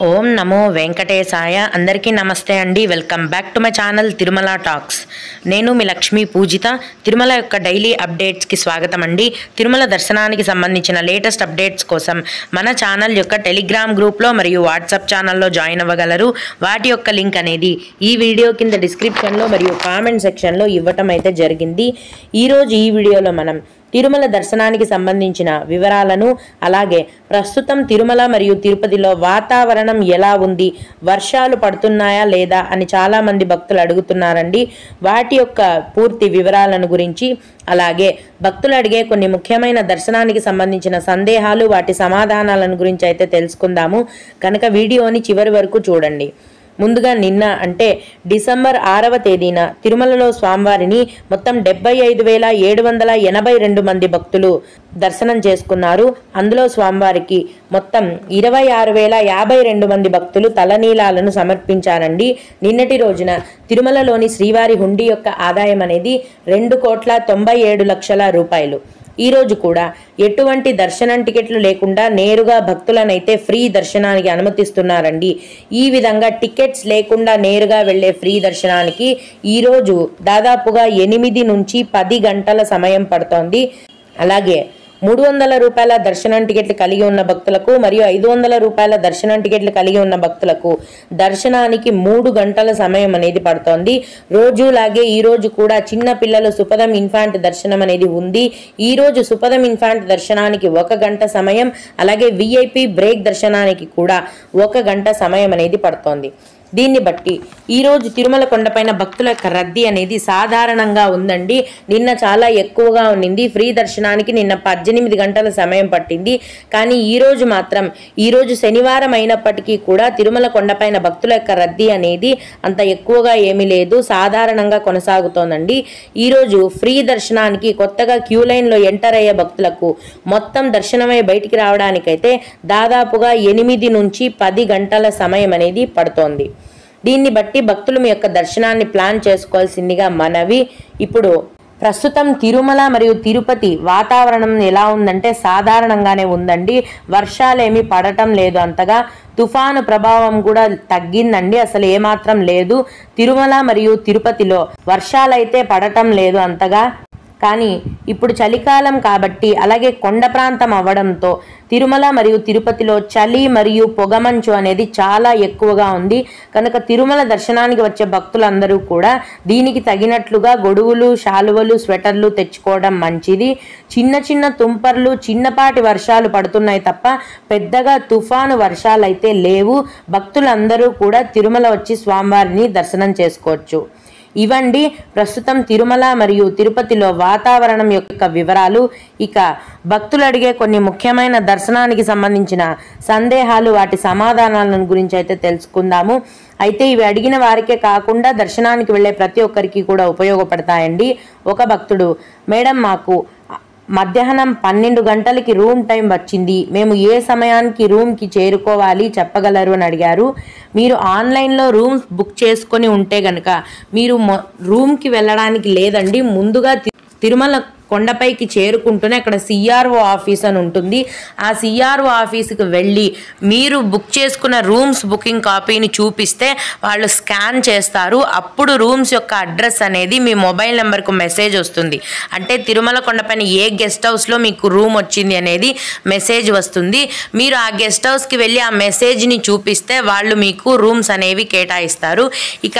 ఓం నమో వెంకటేశాయ. అందరికీ నమస్తే అండి. Welcome back to my channel Tirumala talks. నేను మీ లక్ష్మీ పూజిత. తిరుమల యొక్క డైలీ అప్డేట్స్కి స్వాగతం అండి. తిరుమల దర్శనానికి సంబంధించిన లేటెస్ట్ అప్డేట్స్ కోసం మన ఛానల్ యొక్క టెలిగ్రామ్ గ్రూప్లో మరియు వాట్సాప్ ఛానల్లో జాయిన్ అవ్వగలరు. వాటి యొక్క లింక్ అనేది ఈ వీడియో కింద డిస్క్రిప్షన్లో మరియు కామెంట్ సెక్షన్లో ఇవ్వటం అయితే జరిగింది. ఈరోజు ఈ వీడియోలో మనం తిరుమల దర్శనానికి సంబంధించిన వివరాలను, అలాగే ప్రస్తుతం తిరుమల మరియు తిరుపతిలో వాతావరణం ఎలా ఉంది, వర్షాలు పడుతున్నాయా లేదా అని చాలామంది భక్తులు అడుగుతున్నారండి. వాటి యొక్క పూర్తి వివరాలను గురించి, అలాగే భక్తులు అడిగే కొన్ని ముఖ్యమైన దర్శనానికి సంబంధించిన సందేహాలు, వాటి సమాధానాలను గురించి అయితే తెలుసుకుందాము. కనుక వీడియోని చివరి వరకు చూడండి. ముందుగా నిన్న అంటే డిసెంబర్ 6వ తేదీన తిరుమలలో స్వామివారిని మొత్తం 75,782 మంది భక్తులు దర్శనం చేసుకున్నారు. అందులో స్వామివారికి మొత్తం 26,052 మంది భక్తులు తలనీలాలను సమర్పించారండి. నిన్నటి రోజున తిరుమలలోని శ్రీవారి హుండీ యొక్క ఆదాయం అనేది 2,97,00,000 రూపాయలు. ఈరోజు కూడా ఎటువంటి దర్శనం టికెట్లు లేకుండా నేరుగా భక్తులనైతే ఫ్రీ దర్శనానికి అనుమతిస్తున్నారండి. ఈ విధంగా టికెట్స్ లేకుండా నేరుగా వెళ్లే ఫ్రీ దర్శనానికి ఈరోజు దాదాపుగా 8 నుంచి 10 గంటల సమయం పడుతోంది. అలాగే 300 రూపాయల దర్శనం టికెట్లు కలిగి ఉన్న భక్తులకు మరియు 500 రూపాయల దర్శనం టికెట్లు కలిగి ఉన్న భక్తులకు దర్శనానికి 3 గంటల సమయం అనేది పడుతోంది. రోజులాగే ఈ రోజు కూడా చిన్న పిల్లలు సుపదం ఇన్ఫాంట్ దర్శనం అనేది ఉంది. ఈ రోజు సుపదం ఇన్ఫాంట్ దర్శనానికి 1 గంట సమయం, అలాగే విఐపి బ్రేక్ దర్శనానికి కూడా 1 గంట సమయం అనేది పడుతోంది. దీన్ని బట్టి ఈరోజు తిరుమల కొండపైన భక్తుల యొక్క రద్దీ అనేది సాధారణంగా ఉందండి. నిన్న చాలా ఎక్కువగా ఉండింది. ఫ్రీ దర్శనానికి నిన్న 18 గంటల సమయం పట్టింది. కానీ ఈరోజు మాత్రం ఈరోజు శనివారం అయినప్పటికీ కూడా తిరుమల కొండపైన భక్తుల యొక్క రద్దీ అనేది అంత ఎక్కువగా ఏమీ లేదు, సాధారణంగా కొనసాగుతోందండి. ఈరోజు ఫ్రీ దర్శనానికి కొత్తగా క్యూ లైన్లో ఎంటర్ అయ్యే భక్తులకు మొత్తం దర్శనమై బయటికి రావడానికైతే దాదాపుగా 8 నుంచి 10 గంటల సమయం అనేది పడుతోంది. దీన్ని బట్టి భక్తులు మీ యొక్క దర్శనాన్ని ప్లాన్ చేసుకోవాల్సిందిగా మనవి. ఇప్పుడు ప్రస్తుతం తిరుమల మరియు తిరుపతి వాతావరణం ఎలా ఉందంటే సాధారణంగానే ఉందండి. వర్షాలేమీ పడటం లేదు అంతగా. తుఫాను ప్రభావం కూడా తగ్గిందండి, అసలు ఏమాత్రం లేదు. తిరుమల మరియు తిరుపతిలో వర్షాలైతే పడటం లేదు అంతగా. కానీ ఇప్పుడు చలికాలం కాబట్టి, అలాగే కొండ ప్రాంతం అవ్వడంతో తిరుమల మరియు తిరుపతిలో చలి మరియు పొగమంచు అనేది చాలా ఎక్కువగా ఉంది. కనుక తిరుమల దర్శనానికి వచ్చే భక్తులందరూ కూడా దీనికి తగినట్లుగా గొడుగులు, శాలువలు, స్వెటర్లు తెచ్చుకోవడం మంచిది. చిన్న చిన్న తుంపర్లు, చిన్నపాటి వర్షాలు పడుతున్నాయి తప్ప పెద్దగా తుఫాను వర్షాలు అయితే లేవు. భక్తులందరూ కూడా తిరుమల వచ్చి స్వామివారిని దర్శనం చేసుకోవచ్చు. ఇవండి ప్రస్తుతం తిరుమల మరియు తిరుపతిలో వాతావరణం యొక్క వివరాలు. ఇక భక్తులు అడిగే కొన్ని ముఖ్యమైన దర్శనానికి సంబంధించిన సందేహాలు, వాటి సమాధానాలను గురించి అయితే తెలుసుకుందాము. అయితే ఇవి అడిగిన వారికే కాకుండా దర్శనానికి వెళ్ళే ప్రతి ఒక్కరికి కూడా ఉపయోగపడతాయండి. ఒక భక్తుడు, మేడం మాకు మధ్యాహ్నం 12 గంటలకి రూమ్ టైం వచ్చింది, మేము ఏ సమయానికి రూమ్కి చేరుకోవాలి చెప్పగలరు అని అడిగారు. మీరు ఆన్లైన్లో రూమ్స్ బుక్ చేసుకొని ఉంటే కనుక మీరు రూమ్కి వెళ్ళడానికి లేదండి. ముందుగా తిరుమల కొండపైకి చేరుకుంటూనే అక్కడ సిఆర్ఓ ఆఫీస్ అని ఉంటుంది. ఆ సిఆర్ఓ ఆఫీస్కి వెళ్ళి మీరు బుక్ చేసుకున్న రూమ్స్ బుకింగ్ కాపీని చూపిస్తే వాళ్ళు స్కాన్ చేస్తారు. అప్పుడు రూమ్స్ యొక్క అడ్రస్ అనేది మీ మొబైల్ నెంబర్కు మెసేజ్ వస్తుంది. అంటే తిరుమల కొండపైన ఏ గెస్ట్ హౌస్లో మీకు రూమ్ వచ్చింది అనేది మెసేజ్ వస్తుంది. మీరు ఆ గెస్ట్ హౌస్కి వెళ్ళి ఆ మెసేజ్ని చూపిస్తే వాళ్ళు మీకు రూమ్స్ అనేవి కేటాయిస్తారు. ఇక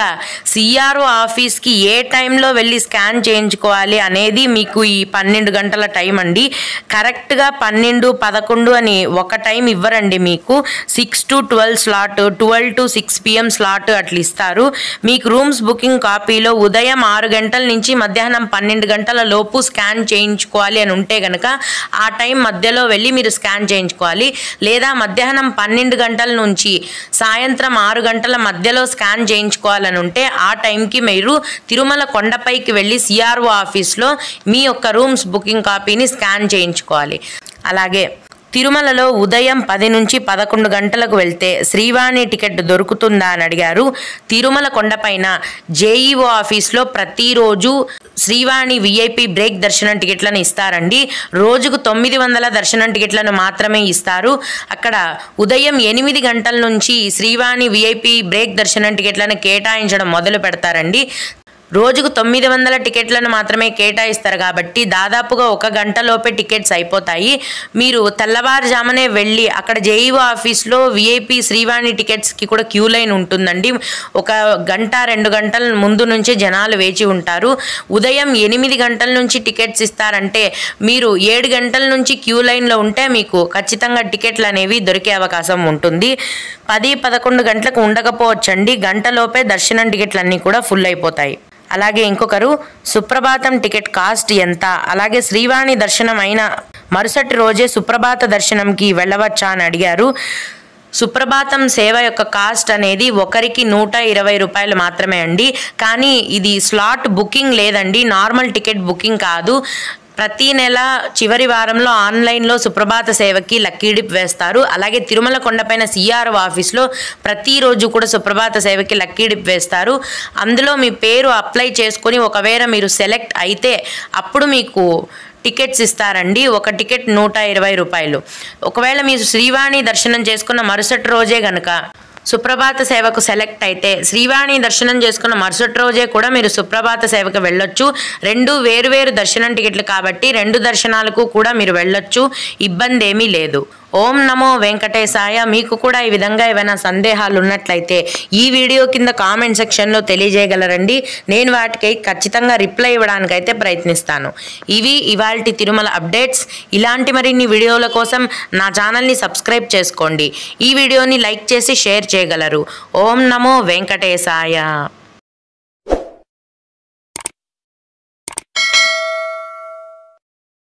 సిఆర్ఓ ఆఫీస్కి ఏ టైంలో వెళ్ళి స్కాన్ చేయించుకోవాలి అనేది మీకు ఈ 12 గంటల టైం అండి. కరెక్ట్గా 12, 11 అని ఒక టైం ఇవ్వరండి మీకు. 6 to 12 slot, 12 to 6 PM slot అట్లా ఇస్తారు. మీకు రూమ్స్ బుకింగ్ కాపీలో ఉదయం 6 గంటల నుంచి మధ్యాహ్నం 12 గంటల లోపు స్కాన్ చేయించుకోవాలి అని ఉంటే కనుక ఆ టైం మధ్యలో వెళ్ళి మీరు స్కాన్ చేయించుకోవాలి. లేదా మధ్యాహ్నం 12 గంటల నుంచి సాయంత్రం 6 గంటల మధ్యలో స్కాన్ చేయించుకోవాలని ఉంటే ఆ టైంకి మీరు తిరుమల కొండపైకి వెళ్ళి సిఆర్ఓ ఆఫీస్లో మీ యొక్క రూమ్స్ బుకింగ్ కాపీని స్కాన్ చేయించుకోవాలి. అలాగే తిరుమలలో ఉదయం 10 నుంచి 11 గంటలకు వెళ్తే శ్రీవాణి టికెట్ దొరుకుతుందా అని అడిగారు. తిరుమల కొండపైన జేఈఓ ఆఫీస్లో ప్రతిరోజు శ్రీవాణి విఐపి బ్రేక్ దర్శనం టికెట్లను ఇస్తారండి. రోజుకు 900 దర్శనం టికెట్లను మాత్రమే ఇస్తారు. అక్కడ ఉదయం 8 గంటల నుంచి శ్రీవాణి విఐపి బ్రేక్ దర్శనం టికెట్లను కేటాయించడం మొదలు పెడతారండి. రోజుకు 900 టికెట్లను మాత్రమే కేటాయిస్తారు కాబట్టి దాదాపుగా 1 గంటలోపే టికెట్స్ అయిపోతాయి. మీరు తెల్లవారుజామునే వెళ్ళి అక్కడ జేఈఓ ఆఫీస్లో విఐపి శ్రీవాణి టికెట్స్కి కూడా క్యూ లైన్ ఉంటుందండి. 1 గంట 2 గంటల ముందు నుంచి జనాలు వేచి ఉంటారు. ఉదయం 8 గంటల నుంచి టికెట్స్ ఇస్తారంటే మీరు 7 గంటల నుంచి క్యూ లైన్లో ఉంటే మీకు ఖచ్చితంగా టికెట్లు అనేవి దొరికే అవకాశం ఉంటుంది. 10-11 గంటలకు ఉండకపోవచ్చండి. గంటలోపే దర్శనం టికెట్లన్నీ కూడా ఫుల్ అయిపోతాయి. అలాగే ఇంకొకరు సుప్రభాతం టికెట్ కాస్ట్ ఎంత, అలాగే శ్రీవాణి దర్శనం అయిన మరుసటి రోజే సుప్రభాత దర్శనంకి వెళ్ళవచ్చా అని అడిగారు. సుప్రభాతం సేవ యొక్క కాస్ట్ అనేది ఒకరికి 120 రూపాయలు మాత్రమే అండి. కానీ ఇది స్లాట్ బుకింగ్ లేదండి, నార్మల్ టికెట్ బుకింగ్ కాదు. ప్రతి నెల చివరి వారంలో ఆన్లైన్లో సుప్రభాత సేవకి లక్కీ డిప్ వేస్తారు. అలాగే తిరుమల కొండపైన సిఆర్ఓ ఆఫీస్లో ప్రతిరోజు కూడా సుప్రభాత సేవకి లక్కీ డిప్ వేస్తారు. అందులో మీ పేరు అప్లై చేసుకొని ఒకవేళ మీరు సెలెక్ట్ అయితే అప్పుడు మీకు టికెట్స్ ఇస్తారండి. ఒక టికెట్ 120 రూపాయలు. ఒకవేళ మీరు శ్రీవాణి దర్శనం చేసుకున్న మరుసటి రోజే గనక సుప్రభాత సేవకు సెలెక్ట్ అయితే శ్రీవాణి దర్శనం చేసుకున్న మరుసటి రోజే కూడా మీరు సుప్రభాత సేవకు వెళ్ళొచ్చు. 2 వేరు దర్శనం టికెట్లు కాబట్టి 2 దర్శనాలకు కూడా మీరు వెళ్ళొచ్చు, ఇబ్బంది ఏమీ లేదు. ఓం నమో వెంకటేశాయ. మీకు కూడా ఈ విధంగా ఏమైనా సందేహాలు ఉన్నట్లయితే ఈ వీడియో కింద కామెంట్ సెక్షన్లో తెలియజేయగలరండి. నేను వాటికి ఖచ్చితంగా రిప్లై ఇవ్వడానికైతే ప్రయత్నిస్తాను. ఇవి ఇవాల్టి తిరుమల అప్డేట్స్. ఇలాంటి మరిన్ని వీడియోల కోసం నా ఛానల్ని సబ్స్క్రైబ్ చేసుకోండి. ఈ వీడియోని లైక్ చేసి షేర్ చేయగలరు. ఓం నమో వెంకటేశాయ.